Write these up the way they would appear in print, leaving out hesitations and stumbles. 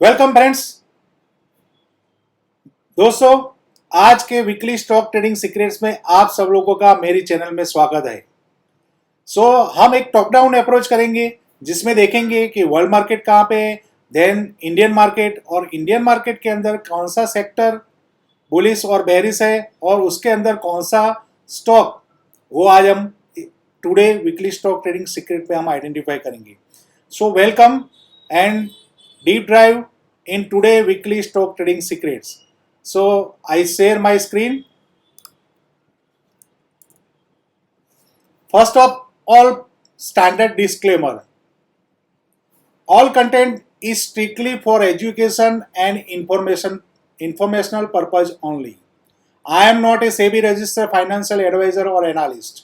Welcome friends. दोस्तों, आज के वीकली स्टॉक ट्रेडिंग सीक्रेट्स में आप सब लोगों का मेरी चैनल में स्वागत है। हम एक टॉप डाउन अप्रोच करेंगे जिसमें देखेंगे कि वर्ल्ड मार्केट कहाँ पे है, देन इंडियन मार्केट, और इंडियन मार्केट के अंदर कौन सा सेक्टर बुलिश और बेरिश है और उसके अंदर कौन सा स्टॉक, वो आज हम today weekly stock trading secret में हम आइडेंटिफाई करेंगे। Welcome and deep dive in today weekly stock trading secrets. So I share my screen. First of all, standard disclaimer: all content is strictly for education and informational purpose only. I am not a SEBI registered financial advisor or analyst.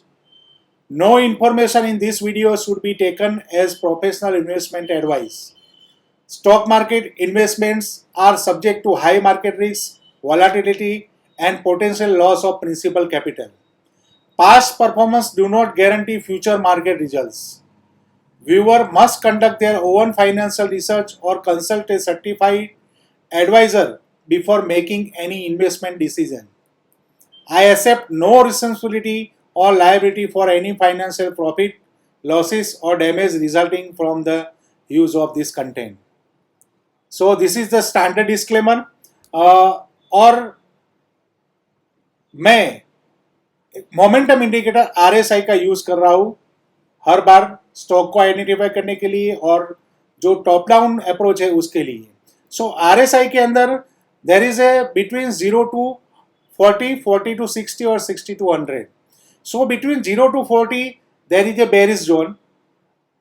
No information in this video should be taken as professional investment advice. Stock market investments are subject to high market risk, volatility, and potential loss of principal capital. Past performance do not guarantee future market results. Viewer must conduct their own financial research or consult a certified advisor before making any investment decision. I accept no responsibility or liability for any financial profit, losses, or damage resulting from the use of this content. So this is the standard disclaimer. और मैं momentum indicator RSI का use कर रहा हूं हर बार stock को identify करने के लिए और जो टॉप डाउन अप्रोच है उसके लिए। सो आरएसआई के अंदर there is a between 0 to 40, 40 to 60 और 60 to 100। So between 0 to 40 there is a bearish zone,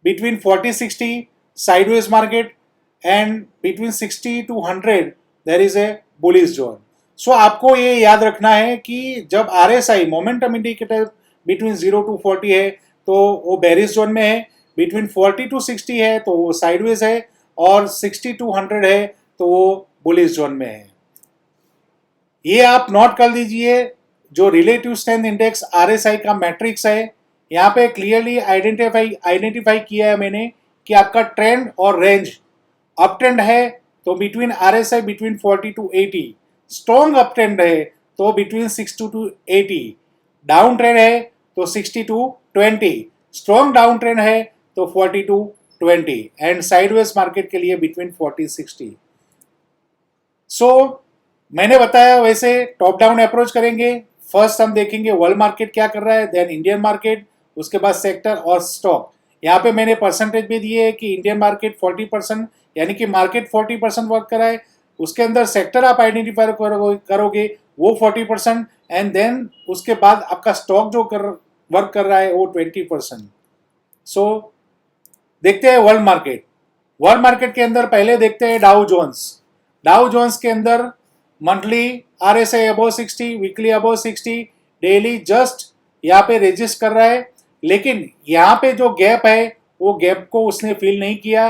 between 40-60 sideways market, and between 60 to 100 there is a bullish zone. So आपको ये याद रखना है कि जब RSI momentum indicator between 0 to 40 है तो वो बेरिश जोन में है, बिटवीन 40 टू 60 है तो वो साइडवेज है, और 60 टू 100 है तो वो बुलिश जोन में है। ये आप नोट कर लीजिए। जो रिलेटिव स्ट्रेंथ इंडेक्स आरएसआई का मैट्रिक्स है, यहाँ पे क्लियरली आइडेंटिफाई किया है मैंने कि आपका ट्रेंड और रेंज अप ट्रेंड है तो between RSI between 40 to 80, strong up trend है तो बिटवीन 60 टू 80, डाउन ट्रेंड है तो 60 टू 20, स्ट्रॉन्ग डाउन ट्रेंड है तो 40 टू 20, एंड साइडवेज मार्केट के लिए बिटवीन 40-60। मैंने बताया वैसे टॉप डाउन अप्रोच करेंगे। फर्स्ट हम देखेंगे वर्ल्ड मार्केट क्या कर रहा है, देन इंडियन मार्केट, उसके बाद सेक्टर और स्टॉक। यहाँ पे मैंने परसेंटेज भी दिए है कि इंडियन मार्केट 40%, यानी कि मार्केट 40% वर्क कर रहा है, उसके अंदर सेक्टर आप आइडेंटिफाई करोगे वो 40%, एंड देन उसके बाद आपका स्टॉक जो वर्क कर रहा है वो 20%। देखते हैं वर्ल्ड मार्केट। वर्ल्ड मार्केट के अंदर पहले देखते हैं डाउ जोन्स। डाउ जोन्स के अंदर monthly RSI above 60, weekly above 60, daily just यहाँ पे रेजिस्ट कर रहा है, लेकिन यहाँ पे जो गैप है वो गैप को उसने फील नहीं किया।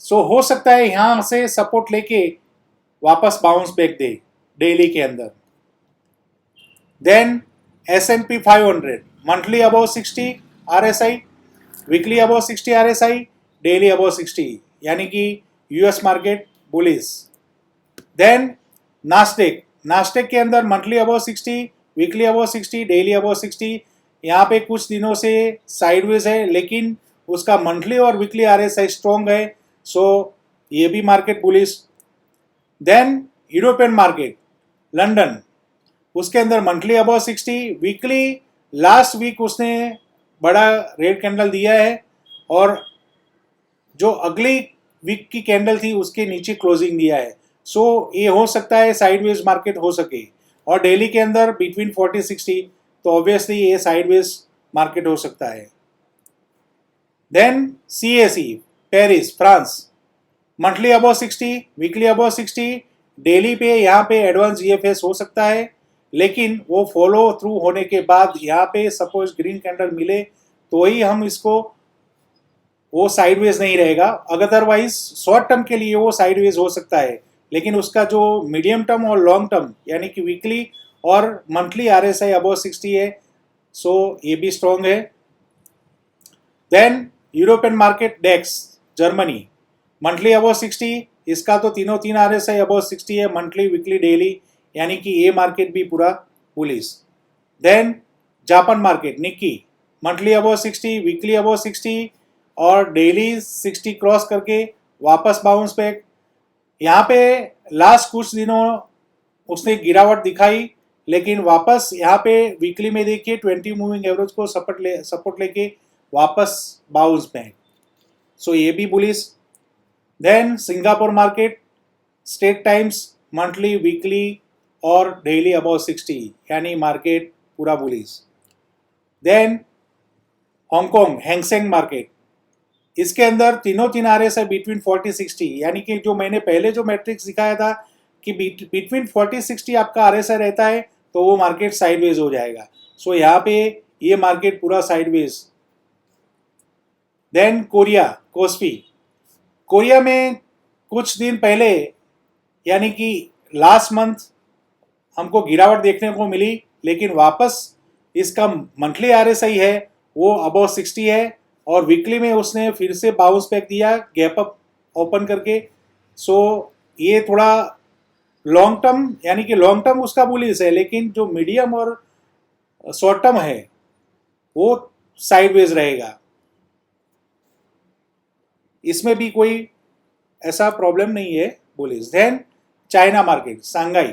हो सकता है यहां से सपोर्ट लेके वापस बाउंस बैक दे डेली के अंदर। Then S&P 500 monthly above 60 RSI, weekly above 60 RSI, daily above 60, यानी कि US market bullish. Then Nasdaq के अंदर monthly above 60, weekly above 60, daily above 60। यहाँ पे कुछ दिनों से साइडवेज है, लेकिन उसका मंथली और वीकली आरएसआई स्ट्रॉन्ग है, ये भी market bullish. Then European market London, उसके अंदर monthly above 60, weekly last week उसने बड़ा रेड कैंडल दिया है, और जो अगली वीक की कैंडल थी उसके नीचे क्लोजिंग दिया है। ये हो सकता है साइडवेज मार्केट हो सके, और डेली के अंदर बिटवीन 40-60, तो ऑब्वियसली ये साइडवेज मार्केट हो सकता है। Then CAC Paris France, monthly above 60, weekly above 60, daily पे यहाँ पे एडवांस GFS हो सकता है, लेकिन वो फॉलो थ्रू होने के बाद यहाँ पे सपोज ग्रीन कैंडल मिले तो ही हम इसको, वो साइडवेज नहीं रहेगा। अदरवाइज शॉर्ट टर्म के लिए वो साइडवेज हो सकता है, लेकिन उसका जो मीडियम टर्म और लॉन्ग टर्म यानी कि वीकली और मंथली आरएसआई अबव 60 है, ये भी स्ट्रॉन्ग है। देन यूरोपियन मार्केट डेक्स जर्मनी, मंथली अबव 60, इसका तो तीनों तीन RSI अबव 60 है, मंथली वीकली डेली, यानी कि ये मार्केट भी पूरा bullish. Then Japan market Nikkei monthly above 60, weekly above 60 और डेली 60 क्रॉस करके वापस बाउंस बैक। यहाँ पे लास्ट कुछ दिनों उसने गिरावट दिखाई, लेकिन वापस यहाँ पे वीकली में देखिए 20 मूविंग एवरेज को सपोर्ट लेके वापस बाउंस बैक, सो ये भी bullish. Then Singapore market Straits Times monthly weekly और डेली अबव 60, यानी मार्केट पूरा bullish. Then Hong Kong Hang Seng market, इसके अंदर तीनों तीन RSI बिटवीन 40-60, यानी कि जो मैंने पहले जो मैट्रिक्स दिखाया था कि बिटवीन 40-60 आपका RSI रहता है तो वो मार्केट साइडवेज हो जाएगा। सो यहाँ पे ये मार्केट पूरा sideways. Then Korea KOSPI, Korea में कुछ दिन पहले यानी कि लास्ट मंथ हमको गिरावट देखने को मिली, लेकिन वापस इसका मंथली RSI है वो अबव 60 है और वीकली में उसने फिर से बाउंस बैक दिया गैप अप ओपन करके। सो ये थोड़ा लॉन्ग टर्म, यानी कि लॉन्ग टर्म उसका बुलिश है, लेकिन जो मीडियम और शॉर्ट टर्म है वो साइडवेज रहेगा, इसमें भी कोई ऐसा प्रॉब्लम नहीं है bullish. Then China market Shanghai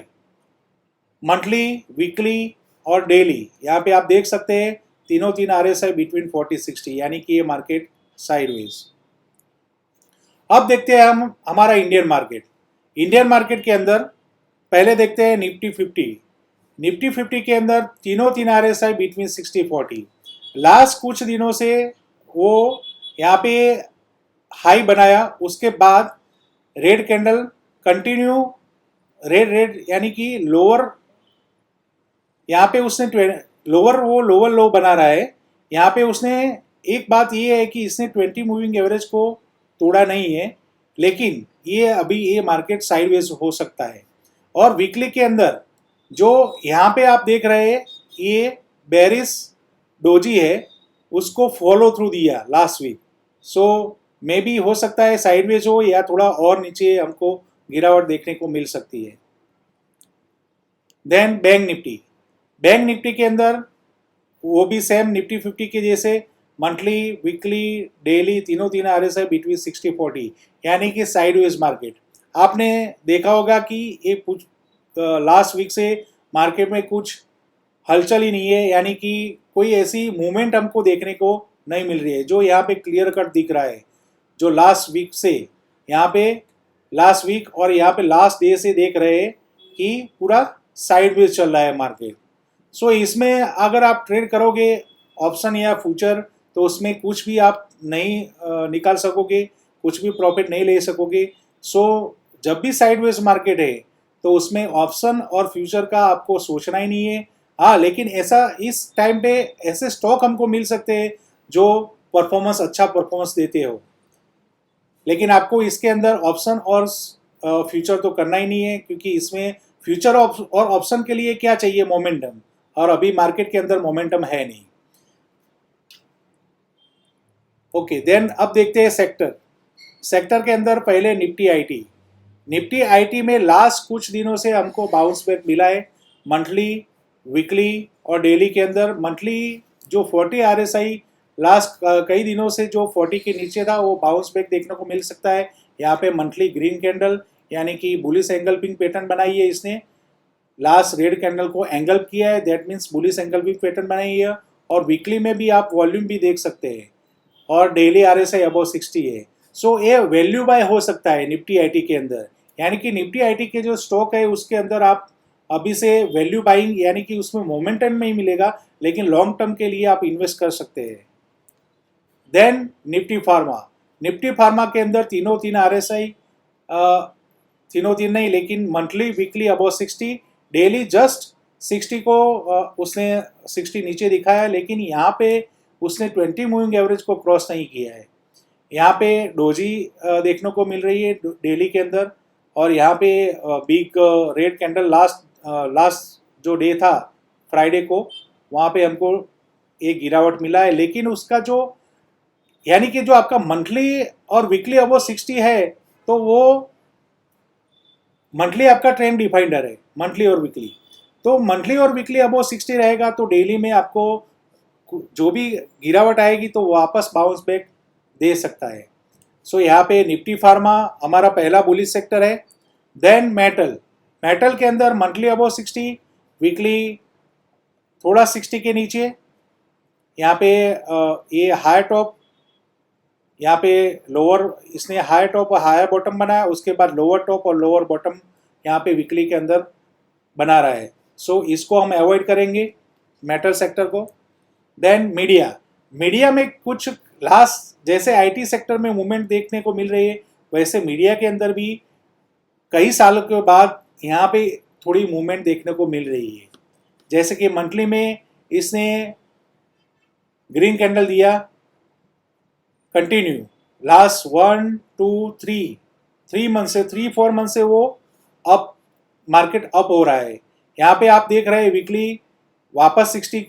monthly weekly और डेली, यहाँ पे आप देख सकते हैं तीनों तीन RSI बिटवीन 40-60, यानी कि ये मार्केट साइडवेज। अब देखते हैं हम हमारा इंडियन मार्केट। इंडियन मार्केट के अंदर पहले देखते हैं निफ्टी 50। निफ्टी 50 के अंदर तीनों तीन RSI बिटवीन 60-40, लास्ट कुछ दिनों से वो यहाँ पे हाई बनाया, उसके बाद रेड कैंडल कंटिन्यू रेड यानी कि लोअर, यहाँ पे उसने लोअर लो बना रहा है। यहाँ पे उसने एक बात ये है कि इसने 20 मूविंग एवरेज को तोड़ा नहीं है, लेकिन ये अभी ये मार्केट साइडवेज हो सकता है। और वीकली के अंदर जो यहाँ पे आप देख रहे हैं ये बेरिस डोजी है, उसको फॉलो थ्रू दिया last week, so may be हो सकता है साइडवेज हो या थोड़ा और नीचे हमको गिरावट देखने को मिल सकती है। देन बैंक निफ्टी के अंदर वो भी सेम निफ्टी 50 के जैसे मंथली वीकली डेली तीनों तीन RSI बिटवीन 60-40, यानी कि साइडवेज मार्केट। आपने देखा होगा कि ये कुछ लास्ट वीक से मार्केट में कुछ हलचल ही नहीं है, यानी कि कोई ऐसी मूवमेंट हमको देखने को नहीं मिल रही है जो यहाँ पे क्लियर कट दिख रहा है। जो लास्ट वीक से यहाँ पे लास्ट वीक और यहाँ पे लास्ट डे से देख रहे हैं कि पूरा साइडवेज चल रहा है मार्केट। सो इसमें अगर आप ट्रेड करोगे ऑप्शन या फ्यूचर, तो उसमें कुछ भी आप नहीं निकाल सकोगे, कुछ भी प्रॉफिट नहीं ले सकोगे। सो जब भी साइडवेज मार्केट है तो उसमें ऑप्शन और फ्यूचर का आपको सोचना ही नहीं है। हाँ, लेकिन ऐसा इस टाइम पे ऐसे स्टॉक हमको मिल सकते हैं जो अच्छा परफॉर्मेंस देते हो, लेकिन आपको इसके अंदर ऑप्शन और फ्यूचर तो करना ही नहीं है, क्योंकि इसमें फ्यूचर और ऑप्शन के लिए क्या चाहिए, मोमेंटम, और अभी मार्केट के अंदर मोमेंटम है नहीं। ओके, देन अब देखते हैं सेक्टर के अंदर पहले निफ्टी आईटी में लास्ट कुछ दिनों से हमको बाउंस बैक मिला है मंथली वीकली और डेली के अंदर। मंथली जो 40 RSI लास्ट कई दिनों से जो 40 के नीचे था वो बाउंस बैक देखने को मिल सकता है। यहाँ पे मंथली ग्रीन कैंडल यानी कि बुलिश एंगल्फिंग पैटर्न बनाई है इसने, लास्ट रेड कैंडल को एंगल किया है, that means bullish engulfing pattern बनाई है। और वीकली में भी आप वॉल्यूम भी देख सकते हैं और डेली RSI अबव 60 है। सो ये वैल्यू बाय हो सकता है निफ्टी आईटी के अंदर, यानी कि निफ्टी आईटी के जो स्टॉक है उसके अंदर आप अभी से वैल्यू बाइंग, यानी कि उसमें मोमेंटम नहीं मिलेगा, लेकिन लॉन्ग टर्म के लिए आप इन्वेस्ट कर सकते हैं। देन निफ्टी फार्मा के अंदर तीनों तीन RSI, तीनों तीन नहीं लेकिन monthly weekly above 60, daily just 60 को उसने 60 नीचे दिखाया, लेकिन यहाँ पे उसने 20 मूविंग एवरेज को क्रॉस नहीं किया है। यहाँ पे डोजी देखने को मिल रही है डेली के अंदर, और यहाँ पे बिग रेड कैंडल लास्ट जो डे था फ्राइडे को, वहाँ पे हमको एक गिरावट मिला है। लेकिन उसका जो यानी कि जो आपका मंथली और वीकली अबव 60 है तो वो मंथली आपका ट्रेंड डिफाइंडर है, मंथली और वीकली। तो मंथली और वीकली अबो 60 रहेगा तो डेली में आपको जो भी गिरावट आएगी तो वापस बाउंस बैक दे सकता है। सो यहाँ पे निफ्टी फार्मा हमारा पहला बुलिश सेक्टर है। देन मेटल, मेटल के अंदर मंथली अबो 60, वीकली थोड़ा 60 के नीचे। यहाँ पे ये हाई टॉप, यहाँ पे लोअर, इसने हाई टॉप और हायर बॉटम बनाया, उसके बाद लोअर टॉप और लोअर बॉटम यहाँ पे वीकली के अंदर बना रहा है। सो इसको हम अवॉइड करेंगे मेटल सेक्टर को। देन मीडिया, मीडिया में कुछ लास्ट जैसे आईटी सेक्टर में मूवमेंट देखने को मिल रही है, वैसे मीडिया के अंदर भी कई सालों के बाद यहाँ पे थोड़ी मूवमेंट देखने को मिल रही है। जैसे कि मंथली में इसने ग्रीन कैंडल दिया कंटिन्यू लास्ट 1 2 3 मंथ से, 3-4 मंथ से वो अप, मार्केट अप हो रहा है। यहाँ पे आप देख रहे हैं वीकली वापस 60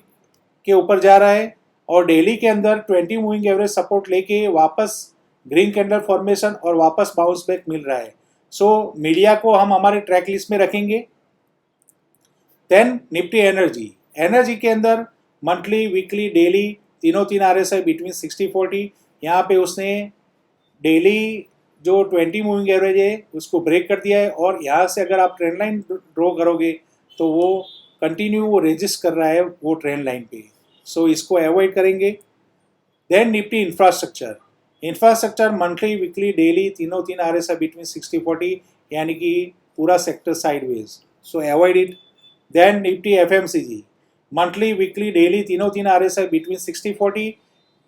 के ऊपर जा रहा है और डेली के अंदर 20 मूविंग एवरेज सपोर्ट लेके वापस ग्रीन कैंडल फॉर्मेशन और वापस बाउंस बैक मिल रहा है। सो मीडिया को हम हमारे ट्रैक लिस्ट में रखेंगे। देन निफ्टी एनर्जी, एनर्जी के अंदर मंथली वीकली डेली तीनों तीन RSI बिटवीन 60-40। यहाँ पे उसने डेली जो 20 मूविंग एवरेज है उसको ब्रेक कर दिया है और यहाँ से अगर आप ट्रेंड लाइन ड्रॉ करोगे तो वो कंटिन्यू वो रेजिस्ट कर रहा है वो ट्रेंड लाइन पे। सो इसको अवॉइड करेंगे। Then Nifty infrastructure, infrastructure monthly weekly daily तीनों तीन RSI बिटवीन 60-40, यानी कि पूरा sector sideways, so avoid it. Then Nifty FMCG monthly weekly daily तीनों तीन RSI बिटवीन 60-40,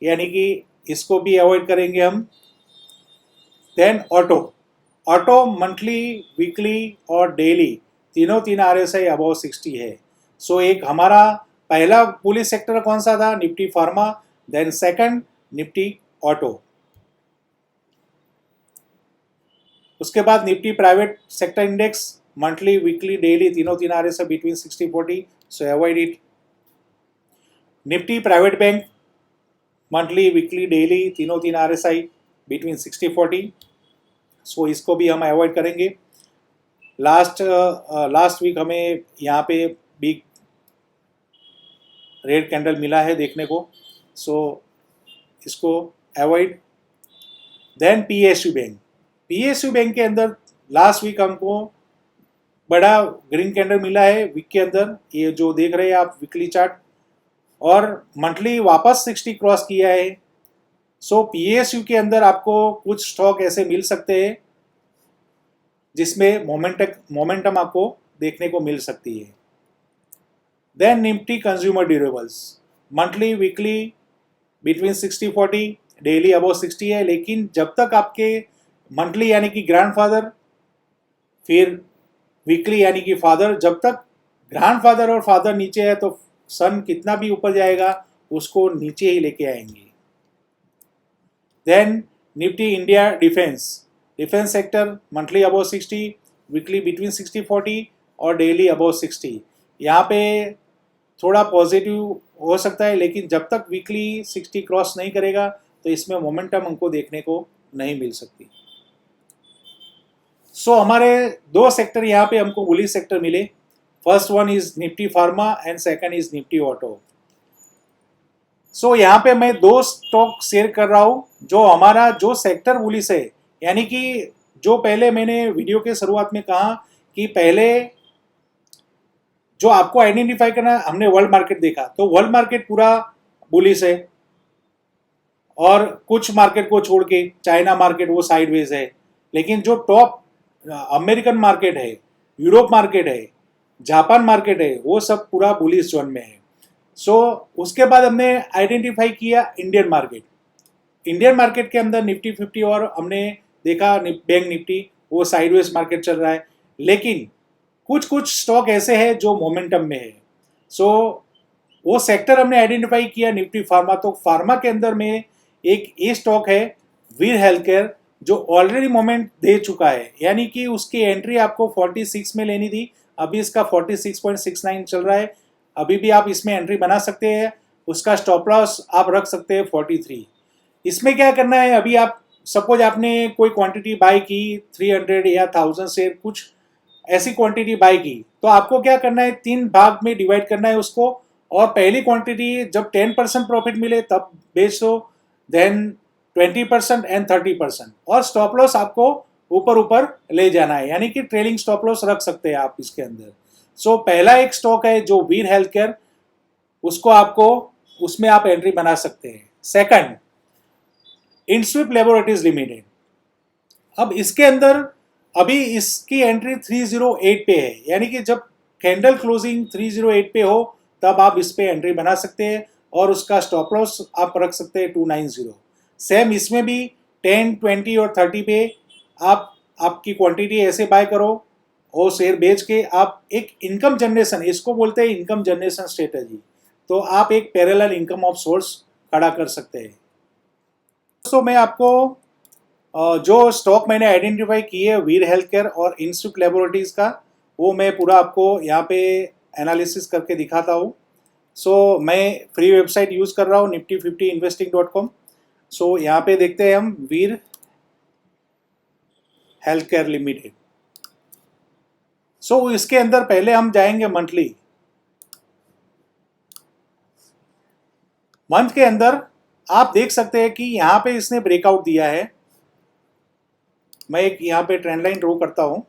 यानी कि इसको भी अवॉइड करेंगे हम। Then auto, auto monthly weekly और डेली तीनों तीन RSI अबव 60 है। सो एक हमारा पहला पुलिस सेक्टर कौन सा था, Nifty pharma. Then second Nifty auto, उसके बाद Nifty private sector index monthly weekly daily तीनों तीन RSI between 60-40, so avoid it. Nifty private bank monthly weekly daily तीनों तीन RSI बिटवीन 60-40, सो इसको भी हम अवॉइड करेंगे। लास्ट वीक हमें यहाँ पे बिग रेड कैंडल मिला है देखने को, सो इसको avoid. Then PSU bank, PSU bank के अंदर लास्ट वीक हमको बड़ा ग्रीन कैंडल मिला है वीक के अंदर, ये जो देख रहे हैं आप वीकली चार्ट, और मंथली वापस 60 क्रॉस किया है। सो PSU के अंदर आपको कुछ स्टॉक ऐसे मिल सकते हैं जिसमें मोमेंटम आपको देखने को मिल सकती है। Then Nifty consumer durables monthly weekly between 60-40, daily above 60 है, लेकिन जब तक आपके मंथली यानी कि ग्रैंडफादर, फिर वीकली यानी कि फादर, जब तक ग्रैंडफादर और फादर नीचे है तो सन कितना भी ऊपर जाएगा उसको नीचे ही लेके आएंगे। Then Nifty India defence, defence sector monthly above 60, weekly between 60-40 और डेली अबव 60। यहाँ पे थोड़ा पॉजिटिव हो सकता है, लेकिन जब तक वीकली 60 क्रॉस नहीं करेगा तो इसमें मोमेंटम हमको देखने को नहीं मिल सकती। सो हमारे दो सेक्टर यहाँ पे हमको बुलिश सेक्टर मिले। First one is Nifty pharma and second is Nifty auto. So यहाँ पे मैं दो स्टॉक शेयर कर रहा हूँ जो हमारा जो सेक्टर बुलिश है, यानी कि जो पहले मैंने वीडियो के शुरुआत में कहा कि पहले जो आपको आइडेंटिफाई करना, हमने वर्ल्ड मार्केट देखा तो वर्ल्ड मार्केट पूरा बुलिश है और कुछ मार्केट को छोड़ के चाइना मार्केट वो साइडवेज है, लेकिन जो टॉप अमेरिकन मार्केट है, यूरोप मार्केट है, जापान मार्केट है, वो सब पूरा बुलिश जोन में है। सो उसके बाद हमने आइडेंटिफाई किया इंडियन मार्केट। इंडियन मार्केट के अंदर निफ्टी 50 और हमने देखा बैंक निफ्टी वो साइडवेज मार्केट चल रहा है, लेकिन कुछ कुछ स्टॉक ऐसे हैं जो मोमेंटम में है। सो वो सेक्टर हमने आइडेंटिफाई किया निफ्टी फार्मा। तो फार्मा के अंदर में एक ये स्टॉक है वीर हेल्थ केयर जो ऑलरेडी मोमेंट दे चुका है, यानी कि उसकी एंट्री आपको 46 में लेनी थी, अभी इसका 46.69 चल रहा है, अभी भी आप इसमें एंट्री बना सकते हैं। उसका स्टॉप लॉस आप रख सकते हैं 43। इसमें क्या करना है, अभी आप सपोज आपने कोई क्वांटिटी बाय की 300 या 1000 शेयर कुछ ऐसी क्वांटिटी बाय की, तो आपको क्या करना है, 3 भाग में डिवाइड करना है उसको, और पहली क्वांटिटी जब 10% प्रॉफिट मिले तब बेच दो, देन 20% एंड 30%, और स्टॉप लॉस आपको ऊपर ऊपर ले जाना है, यानी कि ट्रेलिंग स्टॉप लॉस रख सकते हैं आप इसके अंदर। सो पहला एक स्टॉक है जो वीर हेल्थ केयर, उसको आपको उसमें आप एंट्री बना सकते हैं। सेकंड, इंस्विप लेबोरेटरीज लिमिटेड। अब इसके अंदर अभी इसकी एंट्री 308 पे है, यानी कि जब कैंडल क्लोजिंग 308 पे हो तब आप इस पे एंट्री बना सकते हैं, और उसका स्टॉप लॉस आप रख सकते हैं 290। सेम इसमें भी 10, 20 और 30 पे आप आपकी क्वांटिटी ऐसे बाय करो, और शेयर बेच के आप एक इनकम जनरेशन, इसको बोलते हैं इनकम जनरेशन स्ट्रेटेजी, तो आप एक पैरेलल इनकम ऑफ सोर्स खड़ा कर सकते हैं। दोस्तों मैं आपको जो स्टॉक मैंने आइडेंटिफाई किए वीर हेल्थ केयर और इंस्टिट्यूट लेबोरेटरीज का, वो मैं पूरा आपको यहाँ पे एनालिसिस करके दिखाता हूँ। सो मैं फ्री वेबसाइट यूज़ कर रहा हूँ nifty50investing.com। सो यहाँ पे देखते हैं हम वीर हेल्थ केयर लिमिटेड। सो इसके अंदर पहले हम जाएंगे मंथली। मंथ के अंदर आप देख सकते हैं कि यहाँ पे इसने ब्रेकआउट दिया है। मैं एक यहाँ पे ट्रेंड लाइन ड्रॉ करता हूँ।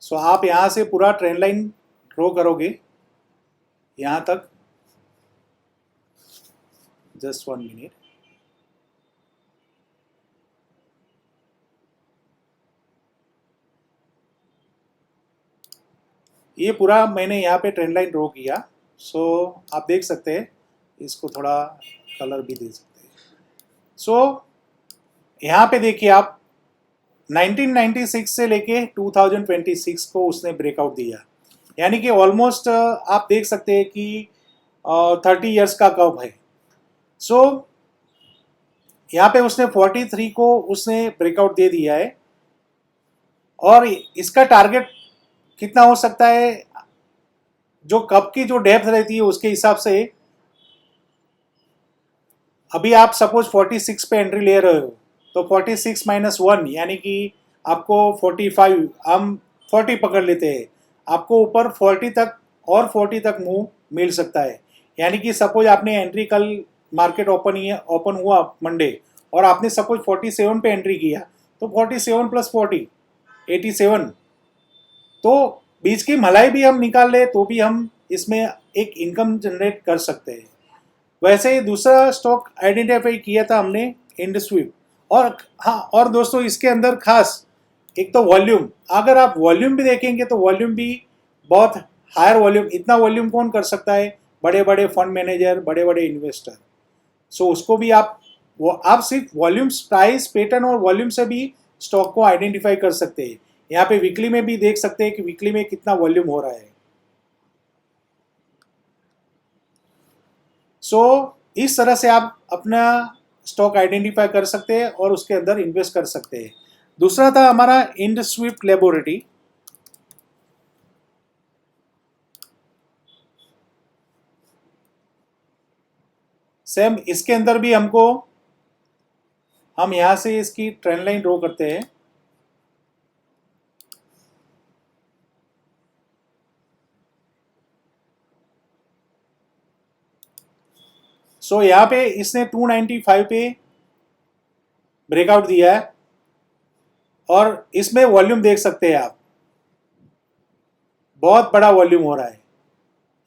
सो आप यहाँ से पूरा ट्रेंड लाइन ड्रॉ करोगे यहाँ तक। Just 1 minute. ये पूरा मैंने यहाँ पे ट्रेंड लाइन ड्रॉ किया। सो आप देख सकते हैं, इसको थोड़ा कलर भी दे सकते हैं। सो यहाँ पे देखिए आप 1996 से लेके 2026 को उसने ब्रेकआउट दिया, यानी कि ऑलमोस्ट आप देख सकते हैं कि 30 इयर्स का कर्व है। सो यहाँ पे उसने 43 को उसने ब्रेकआउट दे दिया है, और इसका टारगेट कितना हो सकता है, जो कप की जो डेप्थ रहती है उसके हिसाब से। अभी आप सपोज 46 पे एंट्री ले रहे हो, तो 46 माइनस 1 यानी कि आपको 45, हम 40 पकड़ लेते हैं, आपको ऊपर 40 तक और 40 तक मूव मिल सकता है। यानी कि सपोज आपने एंट्री कल मार्केट ओपन हुआ मंडे, और आपने सपोज 47 पे एंट्री किया, तो 47 प्लस 40 87, तो बीच की मलाई भी हम निकाल ले तो भी हम इसमें एक इनकम जनरेट कर सकते हैं। वैसे ही दूसरा स्टॉक आइडेंटिफाई किया था हमने इंडस्विप। और हाँ, और दोस्तों इसके अंदर खास एक तो वॉल्यूम, अगर आप वॉल्यूम भी देखेंगे तो वॉल्यूम भी बहुत हायर वॉल्यूम, इतना वॉल्यूम कौन कर सकता है, बड़े बड़े फंड मैनेजर, बड़े बड़े इन्वेस्टर। सो उसको भी आप सिर्फ वॉल्यूम्स, प्राइस पैटर्न और वॉल्यूम से भी स्टॉक को आइडेंटिफाई कर सकते हैं। यहाँ पे वीकली में भी देख सकते हैं कि वीकली में कितना वॉल्यूम हो रहा है। सो इस तरह से आप अपना स्टॉक आइडेंटिफाई कर सकते हैं और उसके अंदर इन्वेस्ट कर सकते हैं। दूसरा था हमारा इंडस्विप लेबोरेटरी। सेम इसके अंदर भी हम यहां से इसकी ट्रेंड लाइन ड्रॉ करते हैं। सो यहाँ पे इसने 295 पे ब्रेकआउट दिया है, और इसमें वॉल्यूम देख सकते हैं आप, बहुत बड़ा वॉल्यूम हो रहा है।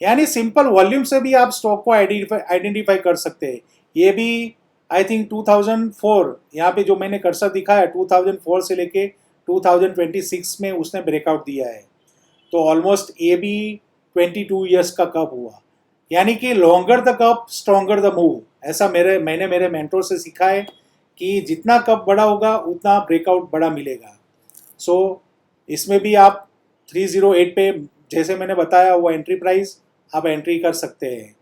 यानी सिंपल वॉल्यूम से भी आप स्टॉक को आइडेंटिफाई कर सकते हैं। ये भी आई थिंक 2004, यहाँ पे जो मैंने कर्सर दिखाया 2004 से लेके 2026 में उसने ब्रेकआउट दिया है, तो ऑलमोस्ट ये भी 22 इयर्स का कप हुआ। यानी कि longer the cup stronger the move, ऐसा मैंने मेरे मेंटोर से सीखा है कि जितना कप बड़ा होगा उतना ब्रेकआउट बड़ा मिलेगा। सो इसमें भी आप 308 पे, जैसे मैंने बताया वो एंट्री प्राइस, आप एंट्री कर सकते हैं।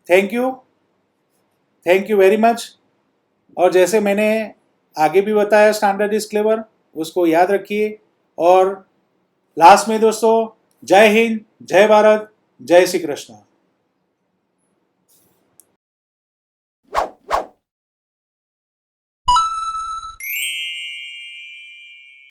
Thank you very much. और जैसे मैंने आगे भी बताया स्टैंडर्ड डिस्क्लेमर, उसको याद रखिए। और लास्ट में दोस्तों, जय हिंद, जय भारत, जय श्री कृष्ण।